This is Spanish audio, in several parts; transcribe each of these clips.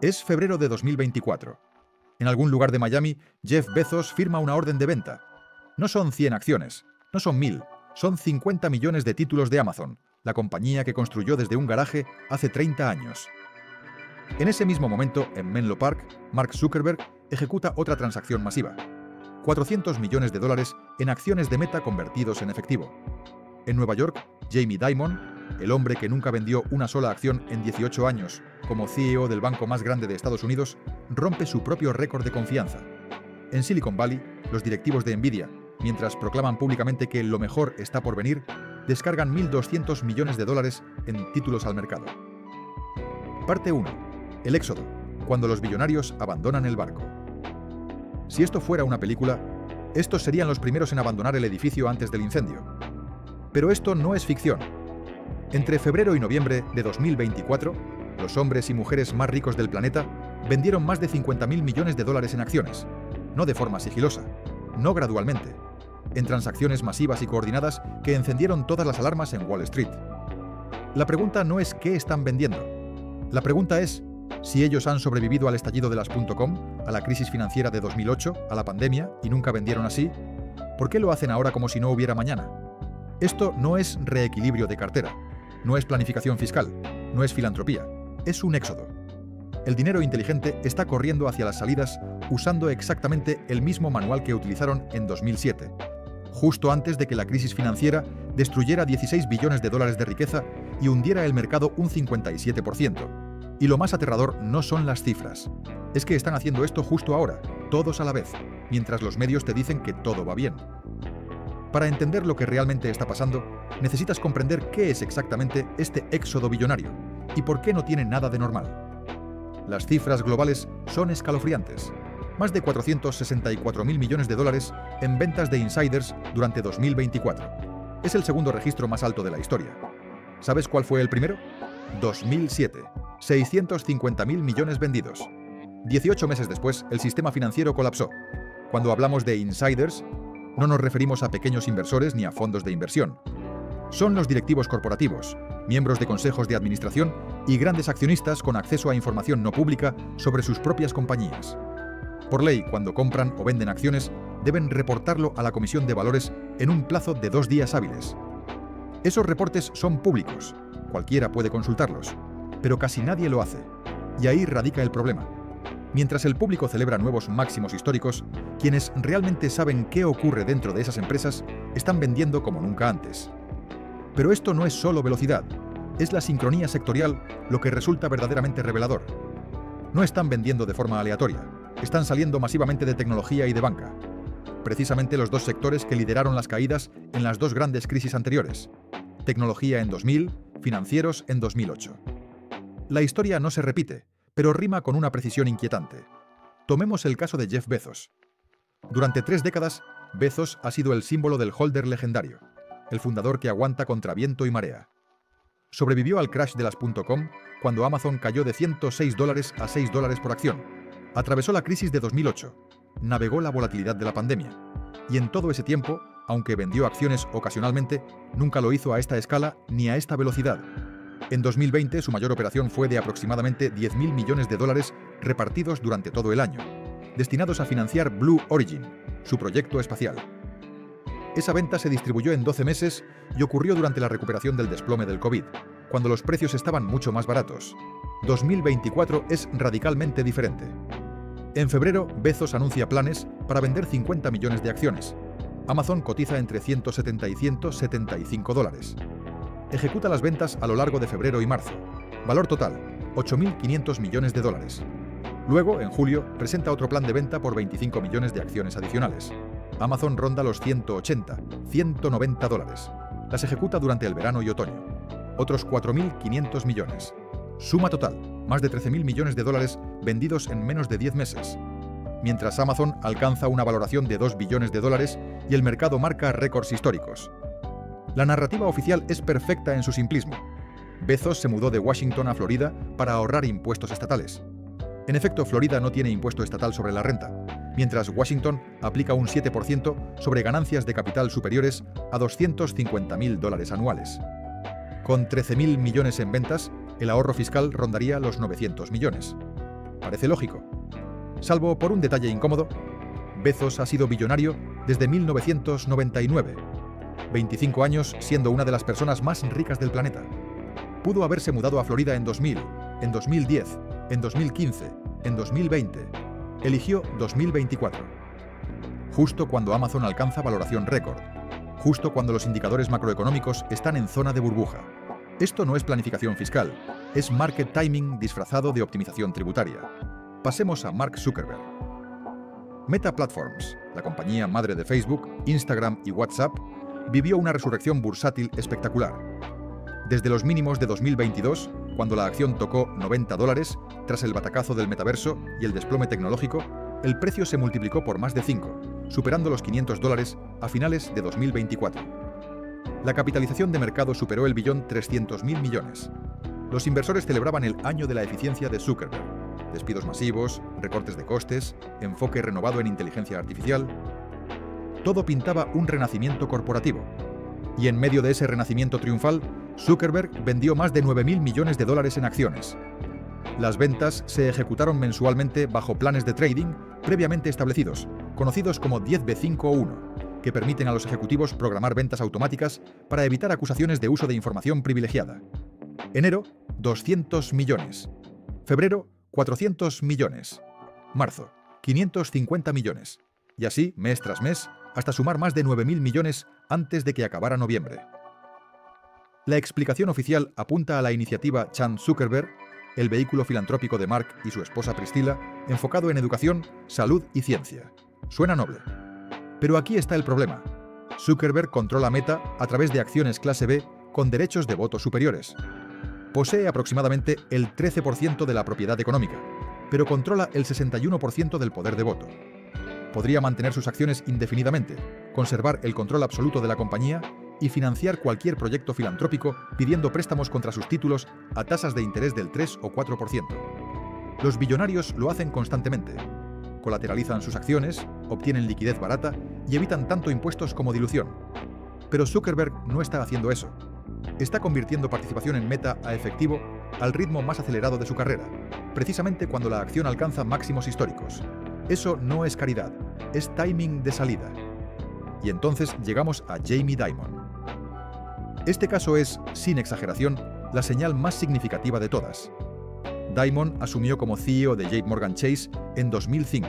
Es febrero de 2024. En algún lugar de Miami, Jeff Bezos firma una orden de venta. No son 100 acciones, no son 1000, son 50 millones de títulos de Amazon, la compañía que construyó desde un garaje hace 30 años. En ese mismo momento, en Menlo Park, Mark Zuckerberg ejecuta otra transacción masiva. 400 millones de dólares en acciones de Meta convertidos en efectivo. En Nueva York, Jamie Dimon, el hombre que nunca vendió una sola acción en 18 años, como CEO del banco más grande de Estados Unidos, rompe su propio récord de confianza. En Silicon Valley, los directivos de Nvidia, mientras proclaman públicamente que lo mejor está por venir, descargan 1.200 millones de dólares en títulos al mercado. Parte 1. El éxodo, cuando los billonarios abandonan el barco. Si esto fuera una película, estos serían los primeros en abandonar el edificio antes del incendio. Pero esto no es ficción. Entre febrero y noviembre de 2024, los hombres y mujeres más ricos del planeta vendieron más de 50.000 millones de dólares en acciones, no de forma sigilosa, no gradualmente, en transacciones masivas y coordinadas que encendieron todas las alarmas en Wall Street. La pregunta no es qué están vendiendo. La pregunta es si ellos han sobrevivido al estallido de las .com, a la crisis financiera de 2008, a la pandemia y nunca vendieron así. ¿Por qué lo hacen ahora como si no hubiera mañana? Esto no es reequilibrio de cartera, no es planificación fiscal, no es filantropía, es un éxodo. El dinero inteligente está corriendo hacia las salidas usando exactamente el mismo manual que utilizaron en 2007, justo antes de que la crisis financiera destruyera 16 billones de dólares de riqueza y hundiera el mercado un 57%. Y lo más aterrador no son las cifras. Es que están haciendo esto justo ahora, todos a la vez, mientras los medios te dicen que todo va bien. Para entender lo que realmente está pasando, necesitas comprender qué es exactamente este éxodo billonario y por qué no tiene nada de normal. Las cifras globales son escalofriantes. Más de 464.000 millones de dólares en ventas de insiders durante 2024. Es el segundo registro más alto de la historia. ¿Sabes cuál fue el primero? 2007. 650.000 millones vendidos. 18 meses después, el sistema financiero colapsó. Cuando hablamos de insiders, no nos referimos a pequeños inversores ni a fondos de inversión. Son los directivos corporativos, miembros de consejos de administración y grandes accionistas con acceso a información no pública sobre sus propias compañías. Por ley, cuando compran o venden acciones, deben reportarlo a la Comisión de Valores en un plazo de 2 días hábiles. Esos reportes son públicos, cualquiera puede consultarlos, pero casi nadie lo hace, y ahí radica el problema. Mientras el público celebra nuevos máximos históricos, quienes realmente saben qué ocurre dentro de esas empresas están vendiendo como nunca antes. Pero esto no es solo velocidad, es la sincronía sectorial lo que resulta verdaderamente revelador. No están vendiendo de forma aleatoria, están saliendo masivamente de tecnología y de banca. Precisamente los dos sectores que lideraron las caídas en las dos grandes crisis anteriores. Tecnología en 2000, financieros en 2008. La historia no se repite, pero rima con una precisión inquietante. Tomemos el caso de Jeff Bezos. Durante 3 décadas, Bezos ha sido el símbolo del holder legendario, el fundador que aguanta contra viento y marea. Sobrevivió al crash de las .com cuando Amazon cayó de $106 a $6 por acción. Atravesó la crisis de 2008, navegó la volatilidad de la pandemia. Y en todo ese tiempo, aunque vendió acciones ocasionalmente, nunca lo hizo a esta escala ni a esta velocidad. En 2020, su mayor operación fue de aproximadamente 10.000 millones de dólares repartidos durante todo el año, destinados a financiar Blue Origin, su proyecto espacial. Esa venta se distribuyó en 12 meses y ocurrió durante la recuperación del desplome del COVID, cuando los precios estaban mucho más baratos. 2024 es radicalmente diferente. En febrero, Bezos anuncia planes para vender 50 millones de acciones. Amazon cotiza entre 170 y 175 dólares. Ejecuta las ventas a lo largo de febrero y marzo. Valor total, 8.500 millones de dólares. Luego, en julio, presenta otro plan de venta por 25 millones de acciones adicionales. Amazon ronda los 180, 190 dólares. Las ejecuta durante el verano y otoño. Otros 4.500 millones. Suma total, más de 13.000 millones de dólares vendidos en menos de 10 meses. Mientras Amazon alcanza una valoración de 2 billones de dólares y el mercado marca récords históricos. La narrativa oficial es perfecta en su simplismo. Bezos se mudó de Washington a Florida para ahorrar impuestos estatales. En efecto, Florida no tiene impuesto estatal sobre la renta, mientras Washington aplica un 7% sobre ganancias de capital superiores a $250.000 anuales. Con 13.000 millones en ventas, el ahorro fiscal rondaría los 900 millones. Parece lógico. Salvo por un detalle incómodo, Bezos ha sido billonario desde 1999, 25 años siendo una de las personas más ricas del planeta. Pudo haberse mudado a Florida en 2000, en 2010, en 2015, en 2020. Eligió 2024. Justo cuando Amazon alcanza valoración récord. Justo cuando los indicadores macroeconómicos están en zona de burbuja. Esto no es planificación fiscal, es market timing disfrazado de optimización tributaria. Pasemos a Mark Zuckerberg. Meta Platforms, la compañía madre de Facebook, Instagram y WhatsApp, vivió una resurrección bursátil espectacular. Desde los mínimos de 2022, cuando la acción tocó $90, tras el batacazo del metaverso y el desplome tecnológico, el precio se multiplicó por más de 5, superando los $500 a finales de 2024. La capitalización de mercado superó el billón 300.000 millones. Los inversores celebraban el año de la eficiencia de Zuckerberg. Despidos masivos, recortes de costes, enfoque renovado en inteligencia artificial. Todo pintaba un renacimiento corporativo. Y en medio de ese renacimiento triunfal, Zuckerberg vendió más de $9.000 millones en acciones. Las ventas se ejecutaron mensualmente bajo planes de trading previamente establecidos, conocidos como 10b5-1, que permiten a los ejecutivos programar ventas automáticas para evitar acusaciones de uso de información privilegiada. Enero, 200 millones. Febrero, 400 millones. Marzo, 550 millones. Y así, mes tras mes, hasta sumar más de 9.000 millones antes de que acabara noviembre. La explicación oficial apunta a la iniciativa Chan Zuckerberg, el vehículo filantrópico de Mark y su esposa Priscilla, enfocado en educación, salud y ciencia. Suena noble. Pero aquí está el problema. Zuckerberg controla Meta a través de acciones clase B con derechos de voto superiores. Posee aproximadamente el 13% de la propiedad económica, pero controla el 61% del poder de voto. Podría mantener sus acciones indefinidamente, conservar el control absoluto de la compañía y financiar cualquier proyecto filantrópico pidiendo préstamos contra sus títulos a tasas de interés del 3 o 4%. Los billonarios lo hacen constantemente. Colateralizan sus acciones, obtienen liquidez barata y evitan tanto impuestos como dilución. Pero Zuckerberg no está haciendo eso. Está convirtiendo participación en Meta a efectivo al ritmo más acelerado de su carrera, precisamente cuando la acción alcanza máximos históricos. Eso no es caridad, es timing de salida. Y entonces llegamos a Jamie Dimon. Este caso es, sin exageración, la señal más significativa de todas. Dimon asumió como CEO de JPMorgan Chase en 2005.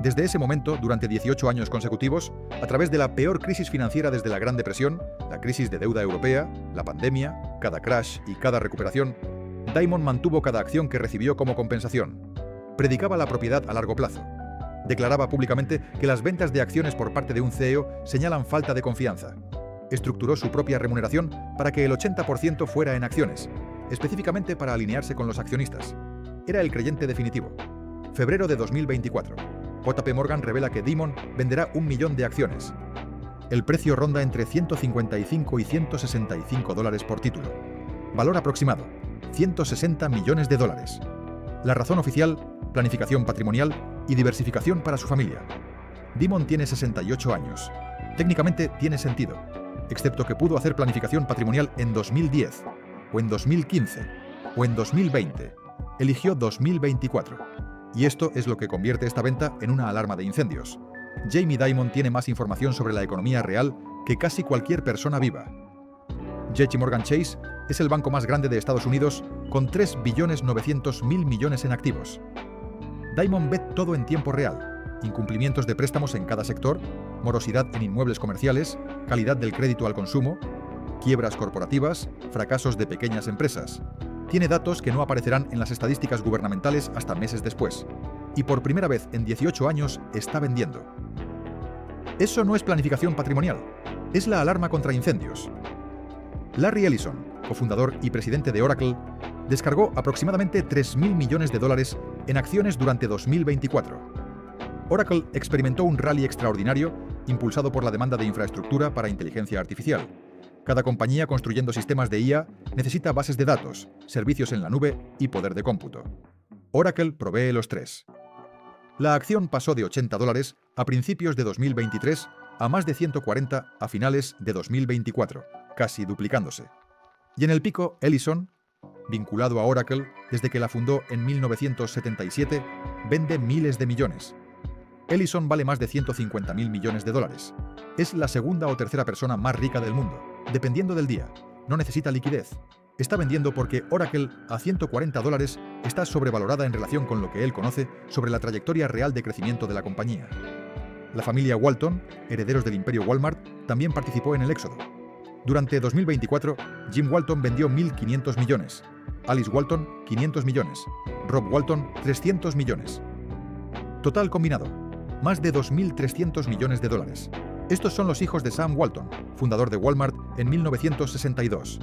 Desde ese momento, durante 18 años consecutivos, a través de la peor crisis financiera desde la Gran Depresión, la crisis de deuda europea, la pandemia, cada crash y cada recuperación, Dimon mantuvo cada acción que recibió como compensación. Predicaba la propiedad a largo plazo. Declaraba públicamente que las ventas de acciones por parte de un CEO señalan falta de confianza. Estructuró su propia remuneración para que el 80% fuera en acciones, específicamente para alinearse con los accionistas. Era el creyente definitivo. Febrero de 2024. JP Morgan revela que Dimon venderá 1 millón de acciones. El precio ronda entre 155 y 165 dólares por título. Valor aproximado, 160 millones de dólares. La razón oficial, planificación patrimonial y diversificación para su familia. Dimon tiene 68 años. Técnicamente tiene sentido, excepto que pudo hacer planificación patrimonial en 2010, o en 2015, o en 2020. Eligió 2024. Y esto es lo que convierte esta venta en una alarma de incendios. Jamie Dimon tiene más información sobre la economía real que casi cualquier persona viva. JPMorgan Chase es el banco más grande de Estados Unidos con 3.900.000 millones en activos. Dimon ve todo en tiempo real, incumplimientos de préstamos en cada sector, morosidad en inmuebles comerciales, calidad del crédito al consumo, quiebras corporativas, fracasos de pequeñas empresas. Tiene datos que no aparecerán en las estadísticas gubernamentales hasta meses después. Y por primera vez en 18 años está vendiendo. Eso no es planificación patrimonial, es la alarma contra incendios. Larry Ellison, cofundador y presidente de Oracle, descargó aproximadamente 3.000 millones de dólares en acciones durante 2024. Oracle experimentó un rally extraordinario impulsado por la demanda de infraestructura para inteligencia artificial. Cada compañía construyendo sistemas de IA necesita bases de datos, servicios en la nube y poder de cómputo. Oracle provee los tres. La acción pasó de 80 dólares a principios de 2023 a más de 140 a finales de 2024, casi duplicándose. Y en el pico, Ellison, vinculado a Oracle, Desde que la fundó en 1977, vende miles de millones. Ellison vale más de 150.000 millones de dólares. Es la segunda o tercera persona más rica del mundo, dependiendo del día. No necesita liquidez. Está vendiendo porque Oracle, a $140, está sobrevalorada en relación con lo que él conoce sobre la trayectoria real de crecimiento de la compañía. La familia Walton, herederos del imperio Walmart, también participó en el éxodo. Durante 2024, Jim Walton vendió 1.500 millones, Alice Walton 500 millones, Rob Walton 300 millones. Total combinado, más de 2.300 millones de dólares. Estos son los hijos de Sam Walton, fundador de Walmart en 1962.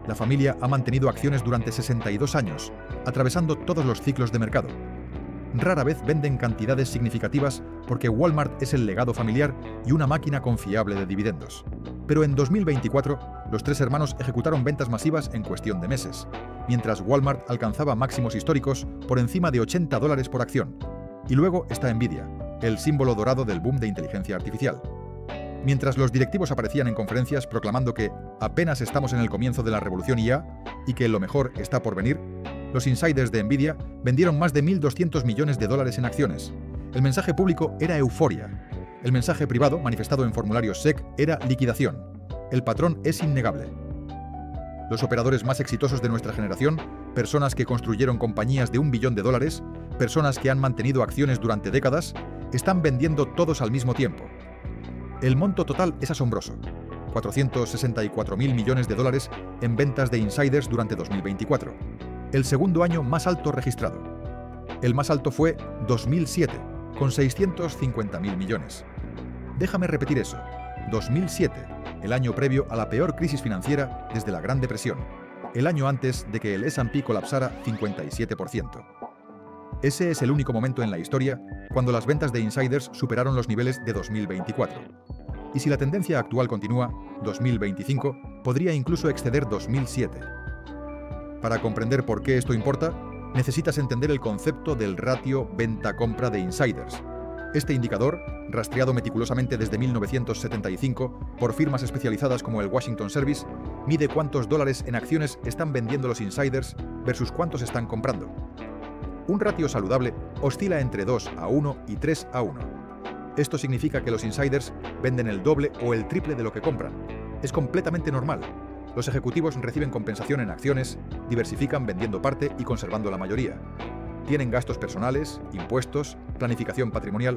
La familia ha mantenido acciones durante 62 años, atravesando todos los ciclos de mercado. Rara vez venden cantidades significativas porque Walmart es el legado familiar y una máquina confiable de dividendos. Pero en 2024, los tres hermanos ejecutaron ventas masivas en cuestión de meses, mientras Walmart alcanzaba máximos históricos por encima de $80 por acción. Y luego está Nvidia, el símbolo dorado del boom de inteligencia artificial. Mientras los directivos aparecían en conferencias proclamando que apenas estamos en el comienzo de la revolución IA y que lo mejor está por venir, los insiders de Nvidia vendieron más de 1.200 millones de dólares en acciones. El mensaje público era euforia. El mensaje privado, manifestado en formularios SEC, era liquidación. El patrón es innegable. Los operadores más exitosos de nuestra generación, personas que construyeron compañías de $1 billón, personas que han mantenido acciones durante décadas, están vendiendo todos al mismo tiempo. El monto total es asombroso. 464.000 millones de dólares en ventas de insiders durante 2024. El segundo año más alto registrado. El más alto fue 2007, con 650.000 millones. Déjame repetir eso. 2007, el año previo a la peor crisis financiera desde la Gran Depresión. El año antes de que el S&P colapsara 57%. Ese es el único momento en la historia cuando las ventas de insiders superaron los niveles de 2024. Y si la tendencia actual continúa, 2025 podría incluso exceder 2007. Para comprender por qué esto importa, necesitas entender el concepto del ratio venta-compra de insiders. Este indicador, rastreado meticulosamente desde 1975 por firmas especializadas como el Washington Service, mide cuántos dólares en acciones están vendiendo los insiders versus cuántos están comprando. Un ratio saludable oscila entre 2:1 y 3:1. Esto significa que los insiders venden el doble o el triple de lo que compran. Es completamente normal. Los ejecutivos reciben compensación en acciones, diversifican vendiendo parte y conservando la mayoría. Tienen gastos personales, impuestos, planificación patrimonial.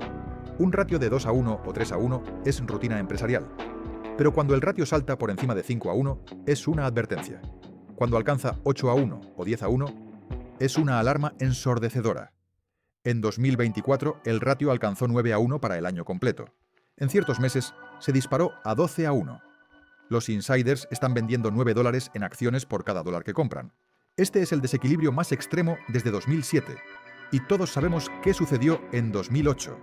Un ratio de 2:1 o 3:1 es rutina empresarial. Pero cuando el ratio salta por encima de 5:1, es una advertencia. Cuando alcanza 8:1 o 10:1, es una alarma ensordecedora. En 2024, el ratio alcanzó 9:1 para el año completo. En ciertos meses, se disparó a 12:1. Los insiders están vendiendo $9 en acciones por cada dólar que compran. Este es el desequilibrio más extremo desde 2007. Y todos sabemos qué sucedió en 2008.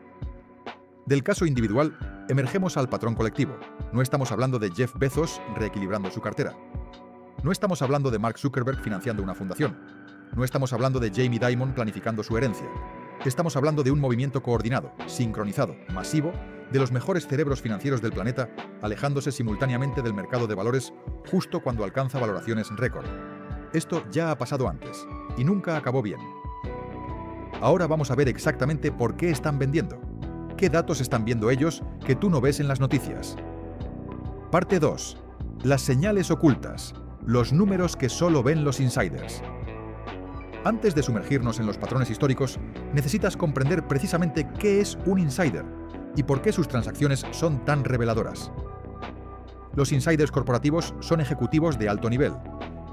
Del caso individual, emergemos al patrón colectivo. No estamos hablando de Jeff Bezos reequilibrando su cartera. No estamos hablando de Mark Zuckerberg financiando una fundación. No estamos hablando de Jamie Dimon planificando su herencia. Estamos hablando de un movimiento coordinado, sincronizado, masivo, de los mejores cerebros financieros del planeta, alejándose simultáneamente del mercado de valores justo cuando alcanza valoraciones récord. Esto ya ha pasado antes, y nunca acabó bien. Ahora vamos a ver exactamente por qué están vendiendo. ¿Qué datos están viendo ellos que tú no ves en las noticias? Parte 2. Las señales ocultas. Los números que solo ven los insiders. Antes de sumergirnos en los patrones históricos, necesitas comprender precisamente qué es un insider y por qué sus transacciones son tan reveladoras. Los insiders corporativos son ejecutivos de alto nivel,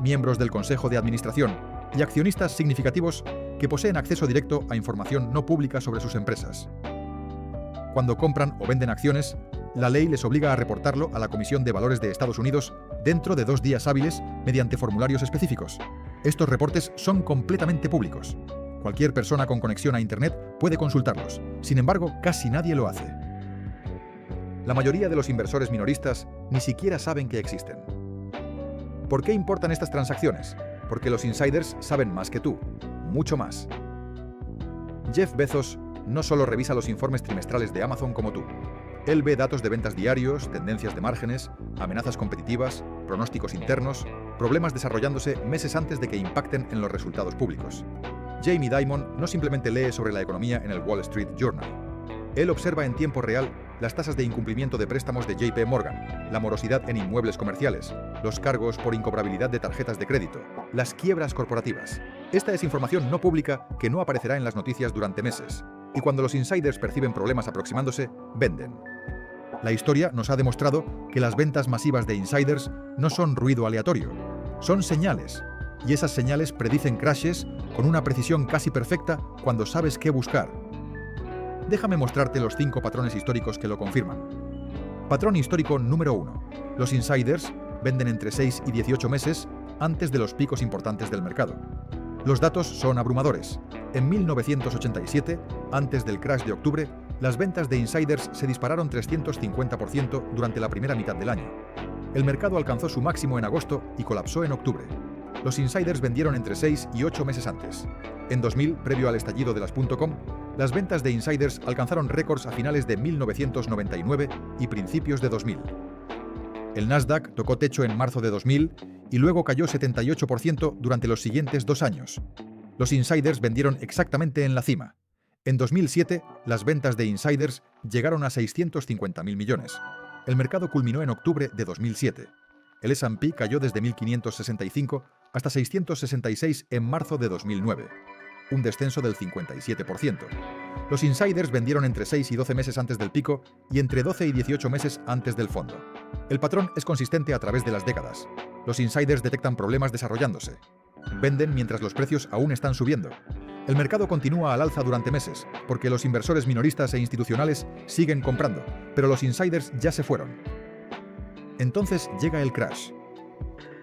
miembros del consejo de administración y accionistas significativos que poseen acceso directo a información no pública sobre sus empresas. Cuando compran o venden acciones, la ley les obliga a reportarlo a la Comisión de Valores de Estados Unidos dentro de 2 días hábiles mediante formularios específicos. Estos reportes son completamente públicos. Cualquier persona con conexión a Internet puede consultarlos. Sin embargo, casi nadie lo hace. La mayoría de los inversores minoristas ni siquiera saben que existen. ¿Por qué importan estas transacciones? Porque los insiders saben más que tú, mucho más. Jeff Bezos no solo revisa los informes trimestrales de Amazon como tú. Él ve datos de ventas diarios, tendencias de márgenes, amenazas competitivas, pronósticos internos, problemas desarrollándose meses antes de que impacten en los resultados públicos. Jamie Dimon no simplemente lee sobre la economía en el Wall Street Journal. Él observa en tiempo real las tasas de incumplimiento de préstamos de JP Morgan, la morosidad en inmuebles comerciales, los cargos por incobrabilidad de tarjetas de crédito, las quiebras corporativas. Esta es información no pública que no aparecerá en las noticias durante meses, y cuando los insiders perciben problemas aproximándose, venden. La historia nos ha demostrado que las ventas masivas de insiders no son ruido aleatorio, son señales, y esas señales predicen crashes con una precisión casi perfecta cuando sabes qué buscar. Déjame mostrarte los 5 patrones históricos que lo confirman. Patrón histórico número 1. Los insiders venden entre 6 y 18 meses antes de los picos importantes del mercado. Los datos son abrumadores. En 1987, antes del crash de octubre, las ventas de insiders se dispararon 350% durante la primera mitad del año. El mercado alcanzó su máximo en agosto y colapsó en octubre. Los insiders vendieron entre 6 y 8 meses antes. En 2000, previo al estallido de las .com, las ventas de insiders alcanzaron récords a finales de 1999 y principios de 2000. El Nasdaq tocó techo en marzo de 2000 y luego cayó 78% durante los siguientes 2 años. Los insiders vendieron exactamente en la cima. En 2007, las ventas de insiders llegaron a 650.000 millones. El mercado culminó en octubre de 2007. El S&P cayó desde 1.565 hasta 666 en marzo de 2009, un descenso del 57%. Los insiders vendieron entre 6 y 12 meses antes del pico y entre 12 y 18 meses antes del fondo. El patrón es consistente a través de las décadas. Los insiders detectan problemas desarrollándose. Venden mientras los precios aún están subiendo. El mercado continúa al alza durante meses, porque los inversores minoristas e institucionales siguen comprando, pero los insiders ya se fueron. Entonces llega el crash.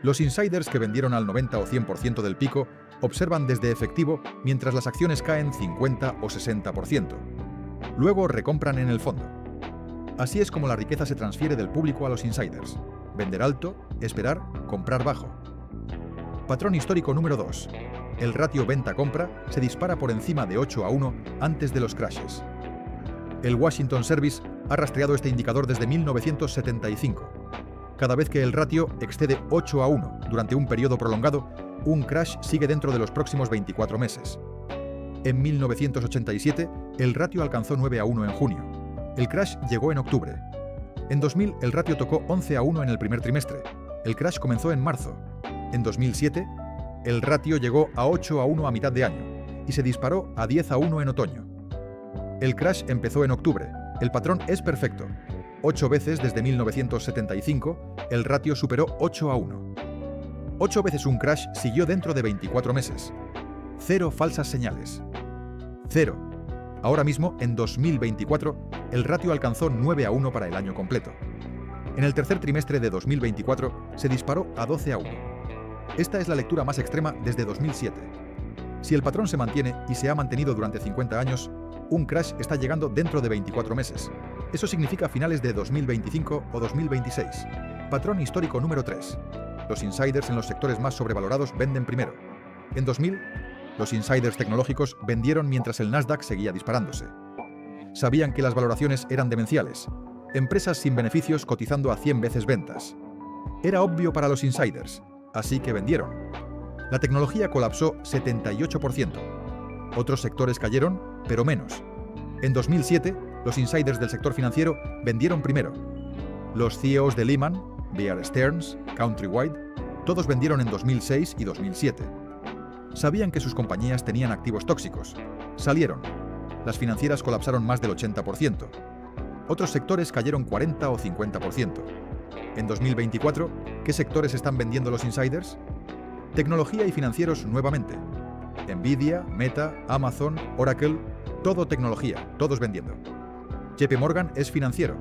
Los insiders que vendieron al 90 o 100% del pico observan desde efectivo mientras las acciones caen 50 o 60%. Luego recompran en el fondo. Así es como la riqueza se transfiere del público a los insiders. Vender alto, esperar, comprar bajo. Patrón histórico número 2. El ratio venta-compra se dispara por encima de 8:1 antes de los crashes. El Washington Service ha rastreado este indicador desde 1975. Cada vez que el ratio excede 8:1 durante un periodo prolongado, un crash sigue dentro de los próximos 24 meses. En 1987, el ratio alcanzó 9:1 en junio. El crash llegó en octubre. En 2000, el ratio tocó 11:1 en el primer trimestre. El crash comenzó en marzo. En 2007, el ratio llegó a 8:1 a mitad de año y se disparó a 10:1 en otoño. El crash empezó en octubre. El patrón es perfecto. 8 veces desde 1975, el ratio superó 8:1. 8 veces un crash siguió dentro de 24 meses. 0 falsas señales. 0. Ahora mismo, en 2024, el ratio alcanzó 9:1 para el año completo. En el tercer trimestre de 2024, se disparó a 12:1. Esta es la lectura más extrema desde 2007. Si el patrón se mantiene y se ha mantenido durante 50 años, un crash está llegando dentro de 24 meses. Eso significa finales de 2025 o 2026. Patrón histórico número 3. Los insiders en los sectores más sobrevalorados venden primero. En 2000, los insiders tecnológicos vendieron mientras el Nasdaq seguía disparándose. Sabían que las valoraciones eran demenciales. Empresas sin beneficios cotizando a 100 veces ventas. Era obvio para los insiders, así que vendieron. La tecnología colapsó 78%. Otros sectores cayeron, pero menos. En 2007, los insiders del sector financiero vendieron primero. Los CEOs de Lehman, Bear Stearns, Countrywide, todos vendieron en 2006 y 2007. Sabían que sus compañías tenían activos tóxicos. Salieron. Las financieras colapsaron más del 80%. Otros sectores cayeron 40 o 50%. En 2024, ¿qué sectores están vendiendo los insiders? Tecnología y financieros nuevamente. Nvidia, Meta, Amazon, Oracle, todo tecnología, todos vendiendo. JP Morgan es financiero.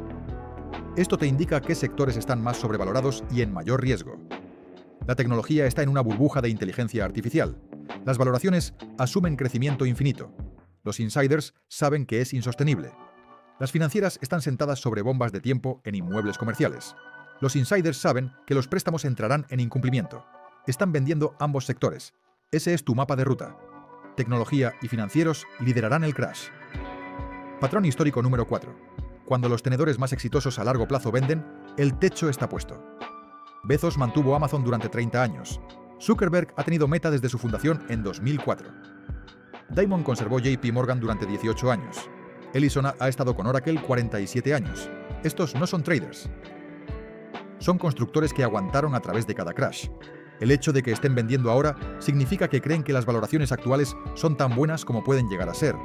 Esto te indica qué sectores están más sobrevalorados y en mayor riesgo. La tecnología está en una burbuja de inteligencia artificial. Las valoraciones asumen crecimiento infinito. Los insiders saben que es insostenible. Las financieras están sentadas sobre bombas de tiempo en inmuebles comerciales. Los insiders saben que los préstamos entrarán en incumplimiento. Están vendiendo ambos sectores. Ese es tu mapa de ruta. Tecnología y financieros liderarán el crash. Patrón histórico número 4. Cuando los tenedores más exitosos a largo plazo venden, el techo está puesto. Bezos mantuvo Amazon durante 30 años. Zuckerberg ha tenido Meta desde su fundación en 2004. Damon conservó JP Morgan durante 18 años. Ellison ha estado con Oracle 47 años. Estos no son traders. Son constructores que aguantaron a través de cada crash. El hecho de que estén vendiendo ahora significa que creen que las valoraciones actuales son tan buenas como pueden llegar a ser.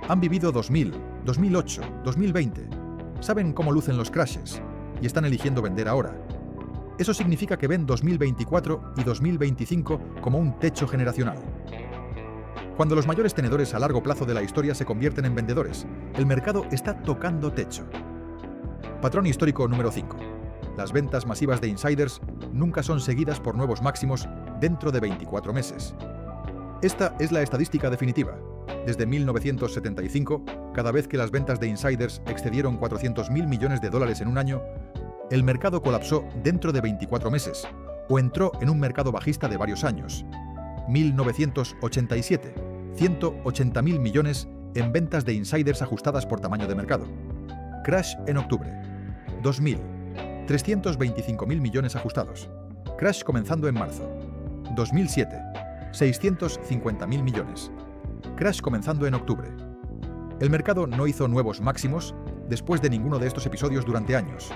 Han vivido 2000, 2008, 2020. Saben cómo lucen los crashes y están eligiendo vender ahora. Eso significa que ven 2024 y 2025 como un techo generacional. Cuando los mayores tenedores a largo plazo de la historia se convierten en vendedores, el mercado está tocando techo. Patrón histórico número 5. Las ventas masivas de insiders nunca son seguidas por nuevos máximos dentro de 24 meses. Esta es la estadística definitiva. Desde 1975, cada vez que las ventas de insiders excedieron 400.000 millones de dólares en un año, el mercado colapsó dentro de 24 meses o entró en un mercado bajista de varios años. 1987, 180.000 millones en ventas de insiders ajustadas por tamaño de mercado. Crash en octubre. 2000, 325.000 millones ajustados. Crash comenzando en marzo. 2007, 650.000 millones. Crash comenzando en octubre. El mercado no hizo nuevos máximos después de ninguno de estos episodios durante años.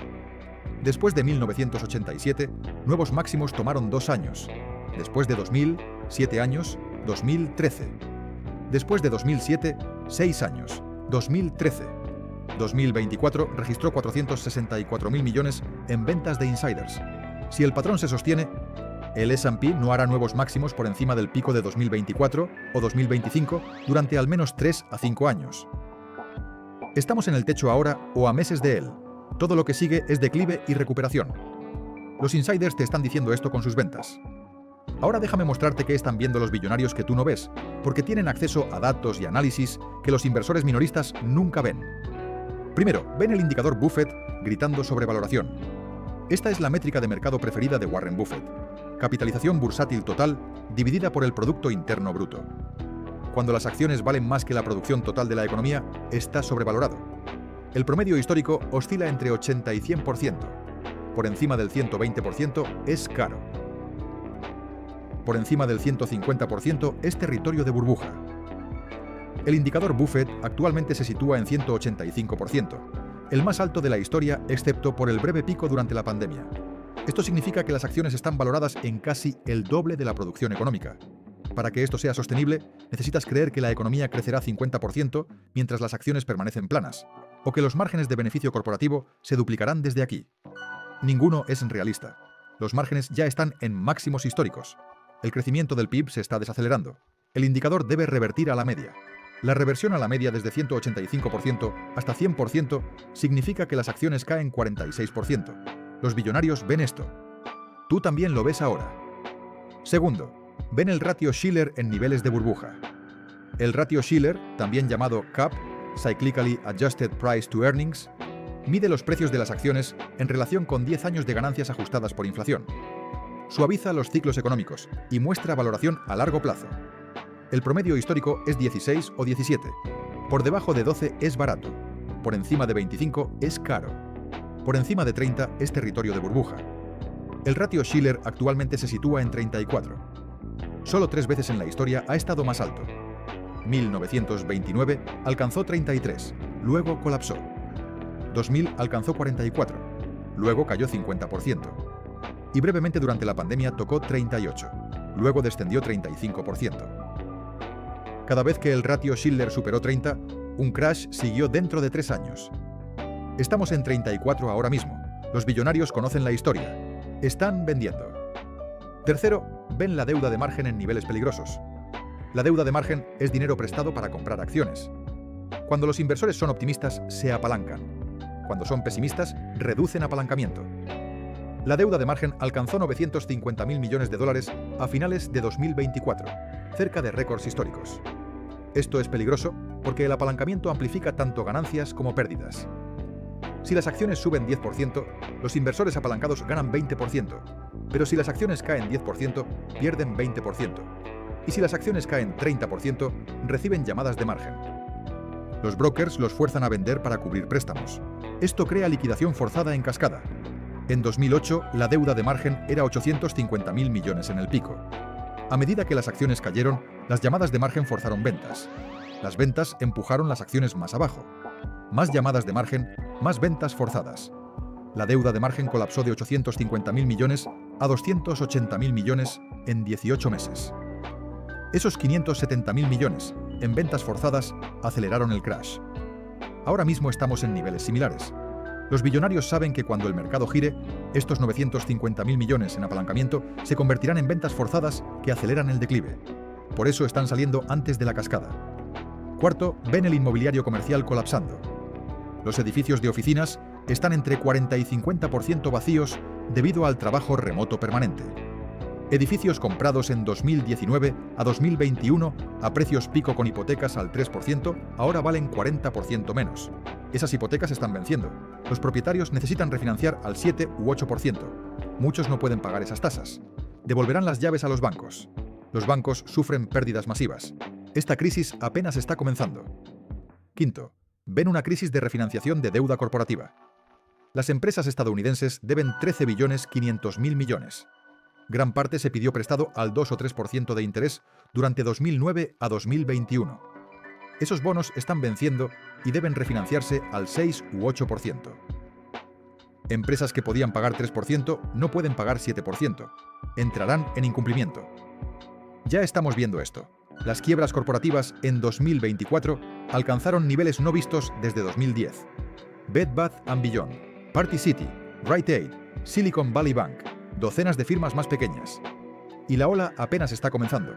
Después de 1987, nuevos máximos tomaron 2 años. Después de 2000, 7 años, 2013. Después de 2007, 6 años, 2013. 2024 registró 464.000 millones en ventas de insiders. Si el patrón se sostiene, el S&P no hará nuevos máximos por encima del pico de 2024 o 2025 durante al menos 3 a 5 años. Estamos en el techo ahora o a meses de él. Todo lo que sigue es declive y recuperación. Los insiders te están diciendo esto con sus ventas. Ahora déjame mostrarte qué están viendo los billonarios que tú no ves, porque tienen acceso a datos y análisis que los inversores minoristas nunca ven. Primero, ven el indicador Buffett gritando sobre valoración. Esta es la métrica de mercado preferida de Warren Buffett. Capitalización bursátil total dividida por el Producto Interno Bruto. Cuando las acciones valen más que la producción total de la economía, está sobrevalorado. El promedio histórico oscila entre 80 y 100%. Por encima del 120% es caro. Por encima del 150% es territorio de burbuja. El indicador Buffett actualmente se sitúa en 185%, el más alto de la historia excepto por el breve pico durante la pandemia. Esto significa que las acciones están valoradas en casi el doble de la producción económica. Para que esto sea sostenible, necesitas creer que la economía crecerá 50% mientras las acciones permanecen planas, o que los márgenes de beneficio corporativo se duplicarán desde aquí. Ninguno es realista. Los márgenes ya están en máximos históricos. El crecimiento del PIB se está desacelerando. El indicador debe revertir a la media. La reversión a la media desde 185% hasta 100% significa que las acciones caen 46%. Los billonarios ven esto. Tú también lo ves ahora. Segundo, ven el ratio Shiller en niveles de burbuja. El ratio Shiller, también llamado CAP, Cyclically Adjusted Price to Earnings, mide los precios de las acciones en relación con 10 años de ganancias ajustadas por inflación. Suaviza los ciclos económicos y muestra valoración a largo plazo. El promedio histórico es 16 o 17. Por debajo de 12 es barato. Por encima de 25 es caro. Por encima de 30 es territorio de burbuja. El ratio Shiller actualmente se sitúa en 34. Solo 3 veces en la historia ha estado más alto. 1929 alcanzó 33, luego colapsó. 2000 alcanzó 44, luego cayó 50%. Y brevemente durante la pandemia tocó 38, luego descendió 35%. Cada vez que el ratio Shiller superó 30, un crash siguió dentro de 3 años. Estamos en 34 ahora mismo. Los billonarios conocen la historia. Están vendiendo. Tercero, ven la deuda de margen en niveles peligrosos. La deuda de margen es dinero prestado para comprar acciones. Cuando los inversores son optimistas, se apalancan. Cuando son pesimistas, reducen apalancamiento. La deuda de margen alcanzó 950.000 millones de dólares a finales de 2024, cerca de récords históricos. Esto es peligroso porque el apalancamiento amplifica tanto ganancias como pérdidas. Si las acciones suben 10%, los inversores apalancados ganan 20%, pero si las acciones caen 10%, pierden 20%. Y si las acciones caen 30%, reciben llamadas de margen. Los brokers los fuerzan a vender para cubrir préstamos. Esto crea liquidación forzada en cascada. En 2008, la deuda de margen era 850.000 millones en el pico. A medida que las acciones cayeron, las llamadas de margen forzaron ventas. Las ventas empujaron las acciones más abajo. Más llamadas de margen, más ventas forzadas. La deuda de margen colapsó de 850.000 millones a 280.000 millones en 18 meses. Esos 570.000 millones en ventas forzadas aceleraron el crash. Ahora mismo estamos en niveles similares. Los billonarios saben que cuando el mercado gire, estos 950.000 millones en apalancamiento se convertirán en ventas forzadas que aceleran el declive. Por eso están saliendo antes de la cascada. Cuarto, ven el inmobiliario comercial colapsando. Los edificios de oficinas están entre 40 y 50% vacíos debido al trabajo remoto permanente. Edificios comprados en 2019 a 2021 a precios pico con hipotecas al 3% ahora valen 40% menos. Esas hipotecas están venciendo. Los propietarios necesitan refinanciar al 7 u 8%. Muchos no pueden pagar esas tasas. Devolverán las llaves a los bancos. Los bancos sufren pérdidas masivas. Esta crisis apenas está comenzando. Quinto, ven una crisis de refinanciación de deuda corporativa. Las empresas estadounidenses deben 13.500.000 millones. Gran parte se pidió prestado al 2 o 3% de interés durante 2009 a 2021. Esos bonos están venciendo y deben refinanciarse al 6 u 8%. Empresas que podían pagar 3% no pueden pagar 7%. Entrarán en incumplimiento. Ya estamos viendo esto. Las quiebras corporativas en 2024 alcanzaron niveles no vistos desde 2010. Bed Bath & Beyond, Party City, Rite Aid, Silicon Valley Bank, docenas de firmas más pequeñas. Y la ola apenas está comenzando.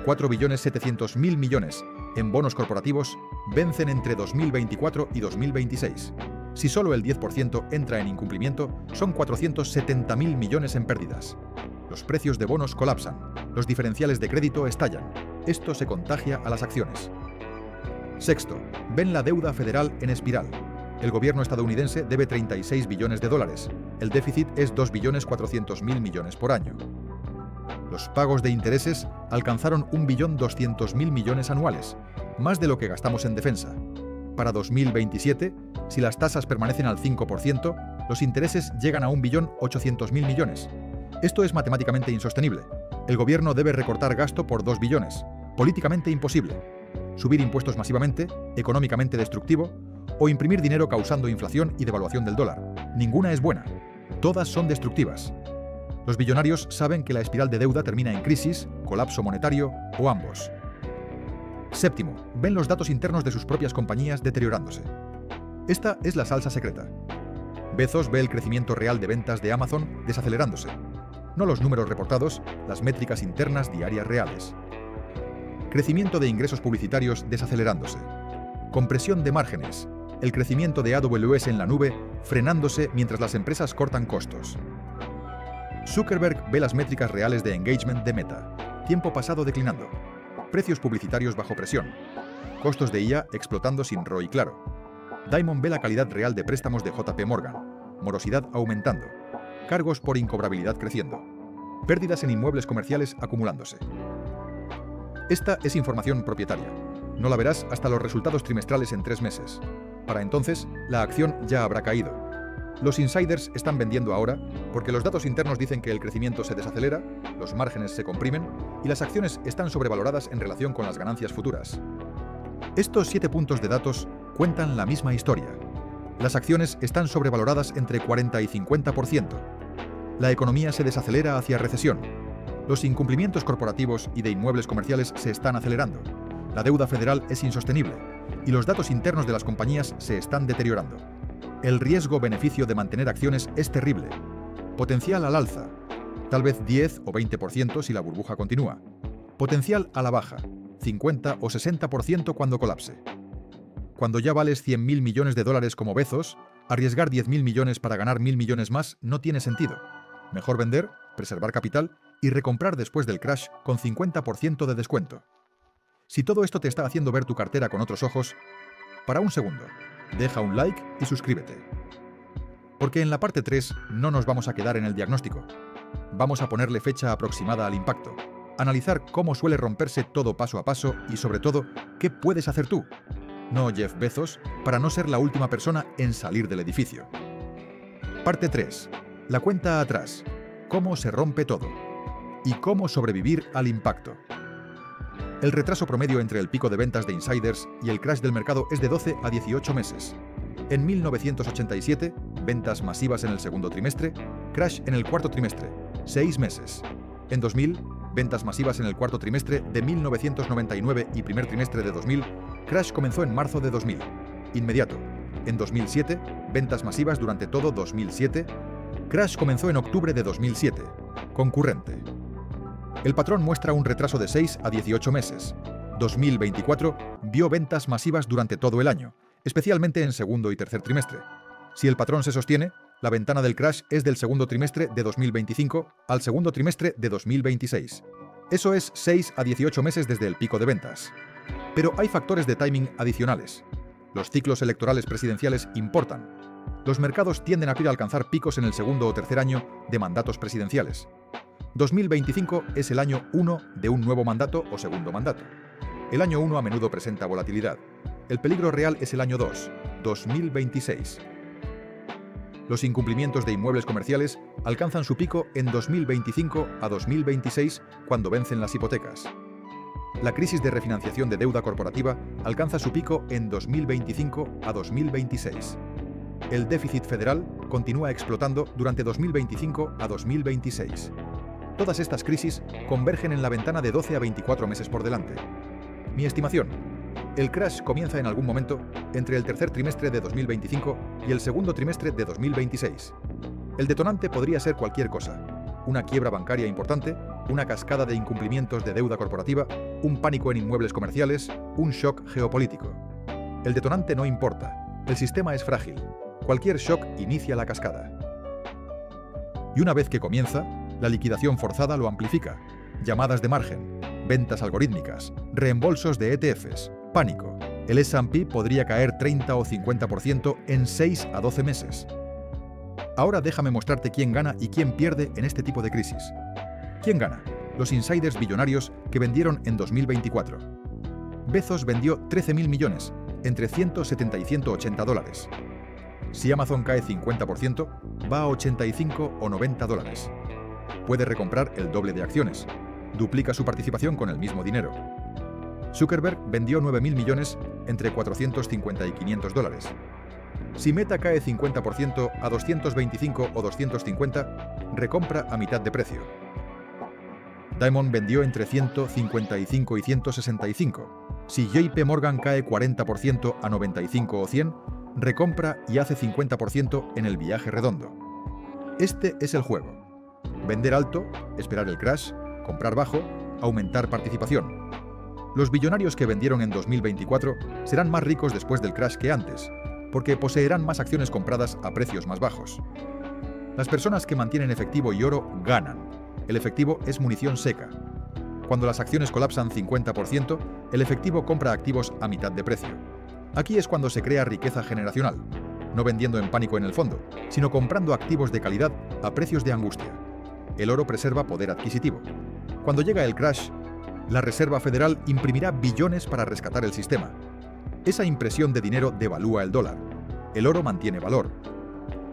4.700.000 millones en bonos corporativos vencen entre 2024 y 2026. Si solo el 10% entra en incumplimiento, son 470.000 millones en pérdidas. Los precios de bonos colapsan, los diferenciales de crédito estallan. Esto se contagia a las acciones. Sexto, ven la deuda federal en espiral. El gobierno estadounidense debe 36 billones de dólares. El déficit es 2.400.000 millones por año. Los pagos de intereses alcanzaron 1.200.000 millones anuales, más de lo que gastamos en defensa. Para 2027, si las tasas permanecen al 5%, los intereses llegan a 1.800.000 millones. Esto es matemáticamente insostenible. El gobierno debe recortar gasto por 2 billones. Políticamente imposible. Subir impuestos masivamente, económicamente destructivo, o imprimir dinero causando inflación y devaluación del dólar. Ninguna es buena. Todas son destructivas. Los billonarios saben que la espiral de deuda termina en crisis, colapso monetario o ambos. Séptimo, ven los datos internos de sus propias compañías deteriorándose. Esta es la salsa secreta. Bezos ve el crecimiento real de ventas de Amazon desacelerándose. No los números reportados, las métricas internas diarias reales. Crecimiento de ingresos publicitarios desacelerándose. Compresión de márgenes. El crecimiento de AWS en la nube frenándose mientras las empresas cortan costos. Zuckerberg ve las métricas reales de engagement de Meta. Tiempo pasado declinando. Precios publicitarios bajo presión. Costos de IA explotando sin ROI claro. Diamond ve la calidad real de préstamos de JP Morgan. Morosidad aumentando. Cargos por incobrabilidad creciendo. Pérdidas en inmuebles comerciales acumulándose. Esta es información propietaria. No la verás hasta los resultados trimestrales en 3 meses. Para entonces, la acción ya habrá caído. Los insiders están vendiendo ahora porque los datos internos dicen que el crecimiento se desacelera, los márgenes se comprimen y las acciones están sobrevaloradas en relación con las ganancias futuras. Estos 7 puntos de datos cuentan la misma historia. Las acciones están sobrevaloradas entre 40 y 50%. La economía se desacelera hacia recesión. Los incumplimientos corporativos y de inmuebles comerciales se están acelerando. La deuda federal es insostenible y los datos internos de las compañías se están deteriorando. El riesgo-beneficio de mantener acciones es terrible. Potencial al alza, tal vez 10 o 20% si la burbuja continúa. Potencial a la baja, 50 o 60% cuando colapse. Cuando ya vales 100.000 millones de dólares como Bezos, arriesgar 10.000 millones para ganar 1.000 millones más no tiene sentido. Mejor vender, preservar capital y recomprar después del crash con 50% de descuento. Si todo esto te está haciendo ver tu cartera con otros ojos, para un segundo, deja un like y suscríbete. Porque en la parte 3 no nos vamos a quedar en el diagnóstico. Vamos a ponerle fecha aproximada al impacto, analizar cómo suele romperse todo paso a paso y sobre todo, qué puedes hacer tú, no Jeff Bezos, para no ser la última persona en salir del edificio. Parte 3. La cuenta atrás. Cómo se rompe todo. Y cómo sobrevivir al impacto. El retraso promedio entre el pico de ventas de insiders y el crash del mercado es de 12 a 18 meses. En 1987, ventas masivas en el segundo trimestre, crash en el cuarto trimestre, 6 meses. En 2000, ventas masivas en el cuarto trimestre de 1999 y primer trimestre de 2000, crash comenzó en marzo de 2000. Inmediato. En 2007, ventas masivas durante todo 2007, crash comenzó en octubre de 2007. Concurrente. El patrón muestra un retraso de 6 a 18 meses. 2024 vio ventas masivas durante todo el año, especialmente en segundo y tercer trimestre. Si el patrón se sostiene, la ventana del crash es del segundo trimestre de 2025 al segundo trimestre de 2026. Eso es 6 a 18 meses desde el pico de ventas. Pero hay factores de timing adicionales. Los ciclos electorales presidenciales importan. Los mercados tienden a alcanzar picos en el segundo o tercer año de mandatos presidenciales. 2025 es el año 1 de un nuevo mandato o segundo mandato. El año 1 a menudo presenta volatilidad. El peligro real es el año 2, 2026. Los incumplimientos de inmuebles comerciales alcanzan su pico en 2025 a 2026 cuando vencen las hipotecas. La crisis de refinanciación de deuda corporativa alcanza su pico en 2025 a 2026. El déficit federal continúa explotando durante 2025 a 2026. Todas estas crisis convergen en la ventana de 12 a 24 meses por delante. Mi estimación: el crash comienza en algún momento entre el tercer trimestre de 2025 y el segundo trimestre de 2026. El detonante podría ser cualquier cosa: una quiebra bancaria importante, una cascada de incumplimientos de deuda corporativa, un pánico en inmuebles comerciales, un shock geopolítico. El detonante no importa. El sistema es frágil. Cualquier shock inicia la cascada. Y una vez que comienza, la liquidación forzada lo amplifica. Llamadas de margen, ventas algorítmicas, reembolsos de ETFs, pánico. El S&P podría caer 30 o 50% en 6 a 12 meses. Ahora déjame mostrarte quién gana y quién pierde en este tipo de crisis. ¿Quién gana? Los insiders billonarios que vendieron en 2024. Bezos vendió 13.000 millones, entre 170 y 180 dólares. Si Amazon cae 50%, va a 85 o 90 dólares. Puede recomprar el doble de acciones. Duplica su participación con el mismo dinero. Zuckerberg vendió 9.000 millones entre 450 y 500 dólares. Si Meta cae 50% a 225 o 250, recompra a mitad de precio. Diamond vendió entre 155 y 165. Si JP Morgan cae 40% a 95 o 100, recompra y hace 50% en el viaje redondo. Este es el juego. Vender alto, esperar el crash, comprar bajo, aumentar participación. Los billonarios que vendieron en 2024 serán más ricos después del crash que antes, porque poseerán más acciones compradas a precios más bajos. Las personas que mantienen efectivo y oro ganan. El efectivo es munición seca. Cuando las acciones colapsan 50%, el efectivo compra activos a mitad de precio. Aquí es cuando se crea riqueza generacional, no vendiendo en pánico en el fondo, sino comprando activos de calidad a precios de angustia. El oro preserva poder adquisitivo. Cuando llega el crash, la Reserva Federal imprimirá billones para rescatar el sistema. Esa impresión de dinero devalúa el dólar. El oro mantiene valor.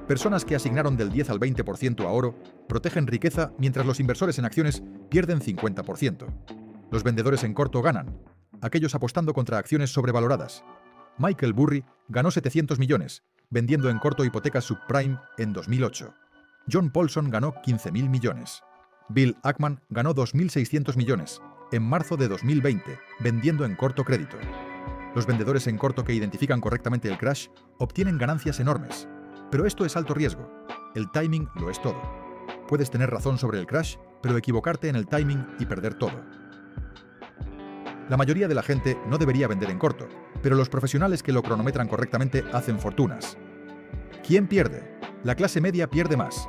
Personas que asignaron del 10 al 20% a oro protegen riqueza mientras los inversores en acciones pierden 50%. Los vendedores en corto ganan, aquellos apostando contra acciones sobrevaloradas. Michael Burry ganó 700 millones, vendiendo en corto hipotecas subprime en 2008. John Paulson ganó 15.000 millones. Bill Ackman ganó 2.600 millones, en marzo de 2020, vendiendo en corto crédito. Los vendedores en corto que identifican correctamente el crash obtienen ganancias enormes. Pero esto es alto riesgo. El timing lo es todo. Puedes tener razón sobre el crash, pero equivocarte en el timing y perder todo. La mayoría de la gente no debería vender en corto, pero los profesionales que lo cronometran correctamente hacen fortunas. ¿Quién pierde? La clase media pierde más.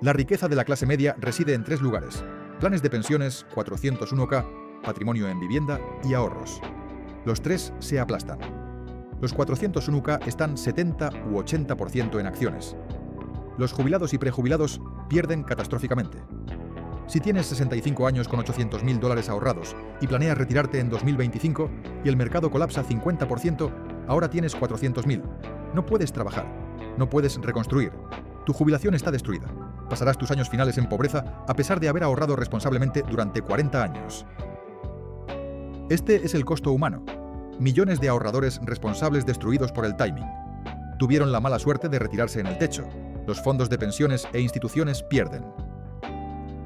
La riqueza de la clase media reside en 3 lugares: planes de pensiones, 401k, patrimonio en vivienda y ahorros. Los 3 se aplastan. Los 401k están 70 u 80% en acciones. Los jubilados y prejubilados pierden catastróficamente. Si tienes 65 años con 800.000 dólares ahorrados y planeas retirarte en 2025 y el mercado colapsa 50%, ahora tienes 400.000. No puedes trabajar. No puedes reconstruir. Tu jubilación está destruida. Pasarás tus años finales en pobreza a pesar de haber ahorrado responsablemente durante 40 años. Este es el costo humano. Millones de ahorradores responsables destruidos por el timing. Tuvieron la mala suerte de retirarse en el techo. Los fondos de pensiones e instituciones pierden.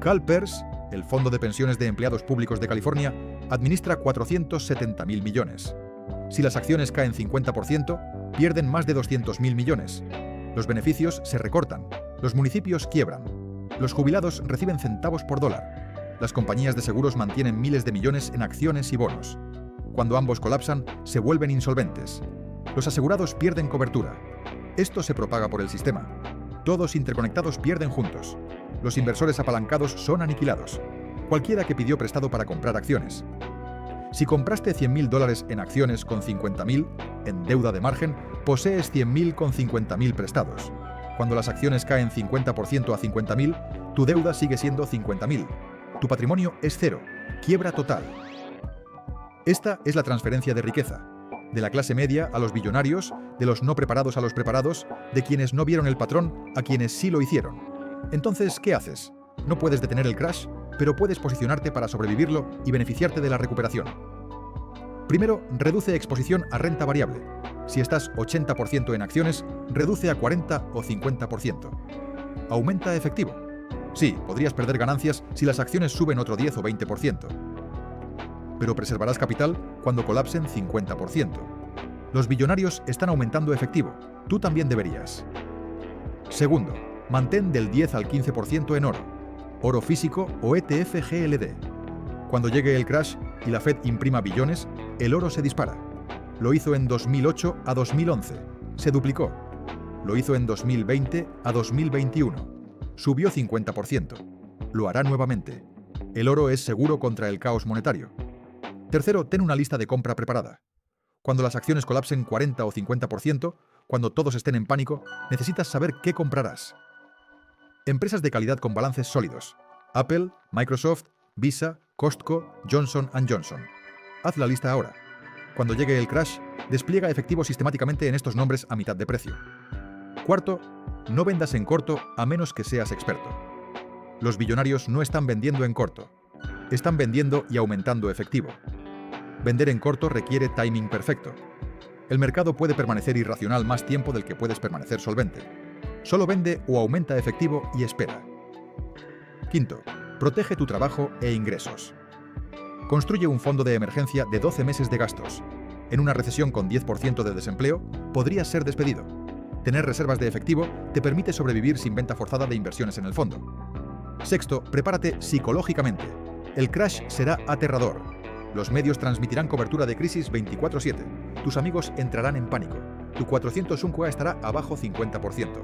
CalPERS, el Fondo de Pensiones de Empleados Públicos de California, administra 470.000 millones. Si las acciones caen 50%, pierden más de 200.000 millones. Los beneficios se recortan. Los municipios quiebran. Los jubilados reciben centavos por dólar. Las compañías de seguros mantienen miles de millones en acciones y bonos. Cuando ambos colapsan, se vuelven insolventes. Los asegurados pierden cobertura. Esto se propaga por el sistema. Todos interconectados pierden juntos. Los inversores apalancados son aniquilados. Cualquiera que pidió prestado para comprar acciones. Si compraste $100.000 en acciones con 50.000, en deuda de margen, posees 100.000 con 50.000 prestados. Cuando las acciones caen 50% a 50.000, tu deuda sigue siendo 50.000. Tu patrimonio es cero. Quiebra total. Esta es la transferencia de riqueza. De la clase media a los billonarios, de los no preparados a los preparados, de quienes no vieron el patrón a quienes sí lo hicieron. Entonces, ¿qué haces? No puedes detener el crash, pero puedes posicionarte para sobrevivirlo y beneficiarte de la recuperación. Primero, reduce exposición a renta variable. Si estás 80% en acciones, reduce a 40 o 50%. Aumenta efectivo. Sí, podrías perder ganancias si las acciones suben otro 10 o 20%. Pero preservarás capital cuando colapsen 50%. Los billonarios están aumentando efectivo. Tú también deberías. Segundo, mantén del 10 al 15% en oro físico o ETF GLD. Cuando llegue el crash y la Fed imprima billones, el oro se dispara. Lo hizo en 2008 a 2011. Se duplicó. Lo hizo en 2020 a 2021. Subió 50%. Lo hará nuevamente. El oro es seguro contra el caos monetario. Tercero, ten una lista de compra preparada. Cuando las acciones colapsen 40 o 50%, cuando todos estén en pánico, necesitas saber qué comprarás. Empresas de calidad con balances sólidos. Apple, Microsoft, Visa, Costco, Johnson & Johnson. Haz la lista ahora. Cuando llegue el crash, despliega efectivo sistemáticamente en estos nombres a mitad de precio. Cuarto, no vendas en corto a menos que seas experto. Los billonarios no están vendiendo en corto. Están vendiendo y aumentando efectivo. Vender en corto requiere timing perfecto. El mercado puede permanecer irracional más tiempo del que puedes permanecer solvente. Solo vende o aumenta efectivo y espera. Quinto, protege tu trabajo e ingresos. Construye un fondo de emergencia de 12 meses de gastos. En una recesión con 10% de desempleo, podrías ser despedido. Tener reservas de efectivo te permite sobrevivir sin venta forzada de inversiones en el fondo. Sexto, prepárate psicológicamente. El crash será aterrador. Los medios transmitirán cobertura de crisis 24/7. Tus amigos entrarán en pánico. Tu 401k estará abajo 50%.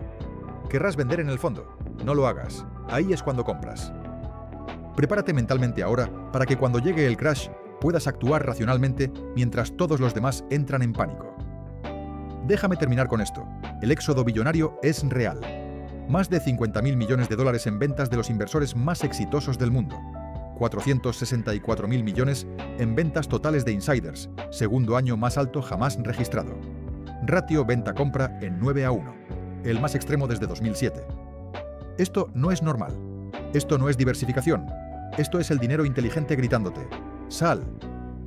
Querrás vender en el fondo. No lo hagas. Ahí es cuando compras. Prepárate mentalmente ahora para que cuando llegue el crash puedas actuar racionalmente mientras todos los demás entran en pánico. Déjame terminar con esto. El éxodo billonario es real. Más de 50.000 millones de dólares en ventas de los inversores más exitosos del mundo. 464.000 millones en ventas totales de insiders, segundo año más alto jamás registrado. Ratio venta-compra en 9:1, el más extremo desde 2007. Esto no es normal. Esto no es diversificación. Esto es el dinero inteligente gritándote: ¡sal!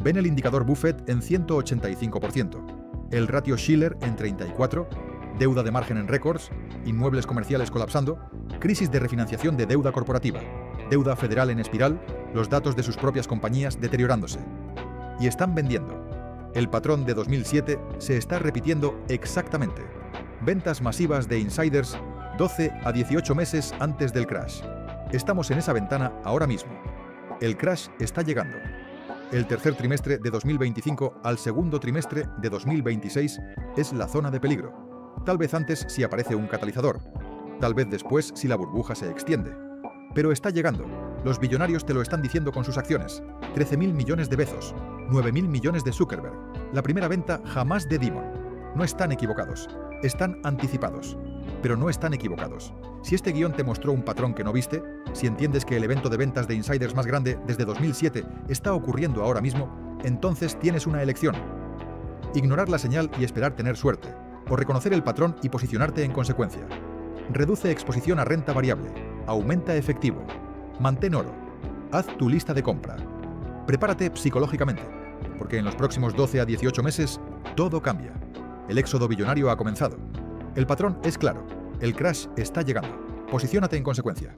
Ven el indicador Buffett en 185%, el ratio Shiller en 34%, deuda de margen en récords, inmuebles comerciales colapsando, crisis de refinanciación de deuda corporativa, deuda federal en espiral, los datos de sus propias compañías deteriorándose. Y están vendiendo. El patrón de 2007 se está repitiendo exactamente. Ventas masivas de insiders 12 a 18 meses antes del crash. Estamos en esa ventana ahora mismo. El crash está llegando. El tercer trimestre de 2025 al segundo trimestre de 2026 es la zona de peligro. Tal vez antes si aparece un catalizador. Tal vez después si la burbuja se extiende. Pero está llegando. Los billonarios te lo están diciendo con sus acciones. 13.000 millones de Bezos, 9.000 millones de Zuckerberg. La primera venta jamás de Dimon. No están equivocados. Están anticipados. Pero no están equivocados. Si este guión te mostró un patrón que no viste, si entiendes que el evento de ventas de insiders más grande desde 2007 está ocurriendo ahora mismo, entonces tienes una elección. Ignorar la señal y esperar tener suerte, o reconocer el patrón y posicionarte en consecuencia. Reduce exposición a renta variable. Aumenta efectivo. Mantén oro. Haz tu lista de compra. Prepárate psicológicamente, porque en los próximos 12 a 18 meses todo cambia. El éxodo billonario ha comenzado. El patrón es claro. El crash está llegando. Posiciónate en consecuencia.